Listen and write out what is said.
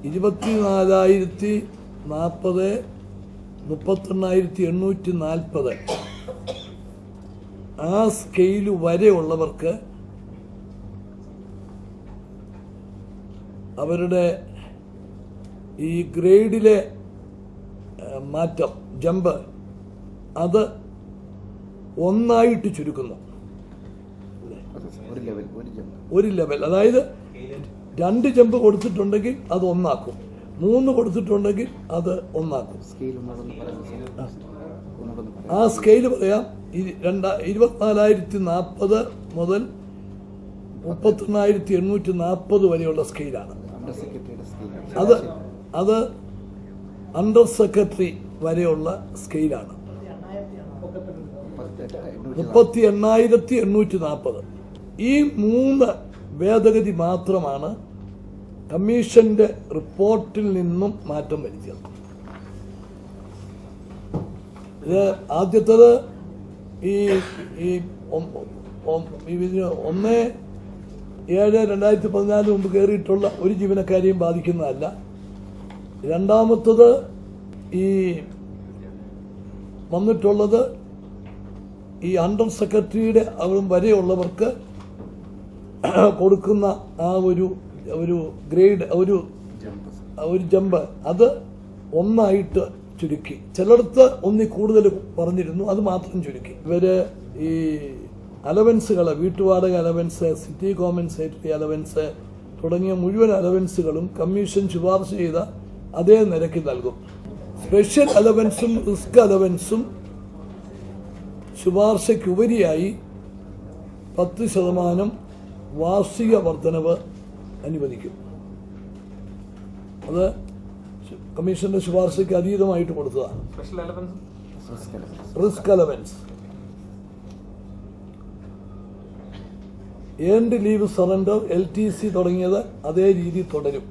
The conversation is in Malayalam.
24,040 38,840 ആ സ്കെയില് വരെയുള്ളവർക്ക് അവരുടെ ഈ ഗ്രേഡിലെ മാറ്റം ജമ്പ് അത് ഒന്നായിട്ട് ചുരുക്കുന്നു. ഒരു ലെവൽ, അതായത് 2 ജമ്പ് കൊടുത്തിട്ടുണ്ടെങ്കിൽ അത് ഒന്നാക്കും, 3 കൊടുത്തിട്ടുണ്ടെങ്കിൽ അത് ഒന്നാക്കും. ആ സ്കെയിൽ പറയാം. 24,040 മുതൽ 38,840 വരെയുള്ള സ്കെയിലാണ്. അത് അണ്ടർ സെക്രട്ടറി വരെയുള്ള സ്കെയിലാണ്. 38,840. ഈ 3 ഭേദഗതി മാത്രമാണ് കമ്മീഷന്റെ റിപ്പോർട്ടിൽ നിന്നും മാറ്റം വരുത്തിയത്. ഇത് ആദ്യത്തേത് ഈ 1/7/2014 മുമ്പ് കയറിയിട്ടുള്ള ഒരു ജീവനക്കാരെയും ബാധിക്കുന്നതല്ല. രണ്ടാമത്തത് ഈ വന്നിട്ടുള്ളത് ഈ അണ്ടർ സെക്രട്ടറിയുടെ വരെയുള്ളവർക്ക് കൊടുക്കുന്ന ആ ഒരു ഗ്രേഡ്, ഒരു ജമ്പ് അത് ഒന്നായിട്ട് ചുരുക്കി. ചിലയിടത്ത് ഒന്നി കൂടുതൽ പറഞ്ഞിരുന്നു, അത് മാത്രം ചുരുക്കി. ഇവര് ഈ അലവൻസുകൾ, വീട്ടുവാടക അലവൻസ്, സിറ്റി കോമ്പൻസേറ്ററി അലവൻസ് തുടങ്ങിയ മുഴുവൻ അലവൻസുകളും കമ്മീഷൻ ശുപാർശ ചെയ്ത അതേ നിരക്കിൽ നൽകും. സ്പെഷ്യൽ അലവൻസും റിസ്ക് അലവൻസും ശുപാർശയ്ക്കുപരിയായി 10% വാർഷിക വർധനവ് അനുവദിക്കും. അത് കമ്മീഷന്റെ ശുപാർശയ്ക്ക് അതീതമായിട്ട് കൊടുത്തതാണ്. Risk allowance, earned leave surrender, LTC തുടങ്ങിയത് അതേ രീതി തുടരും.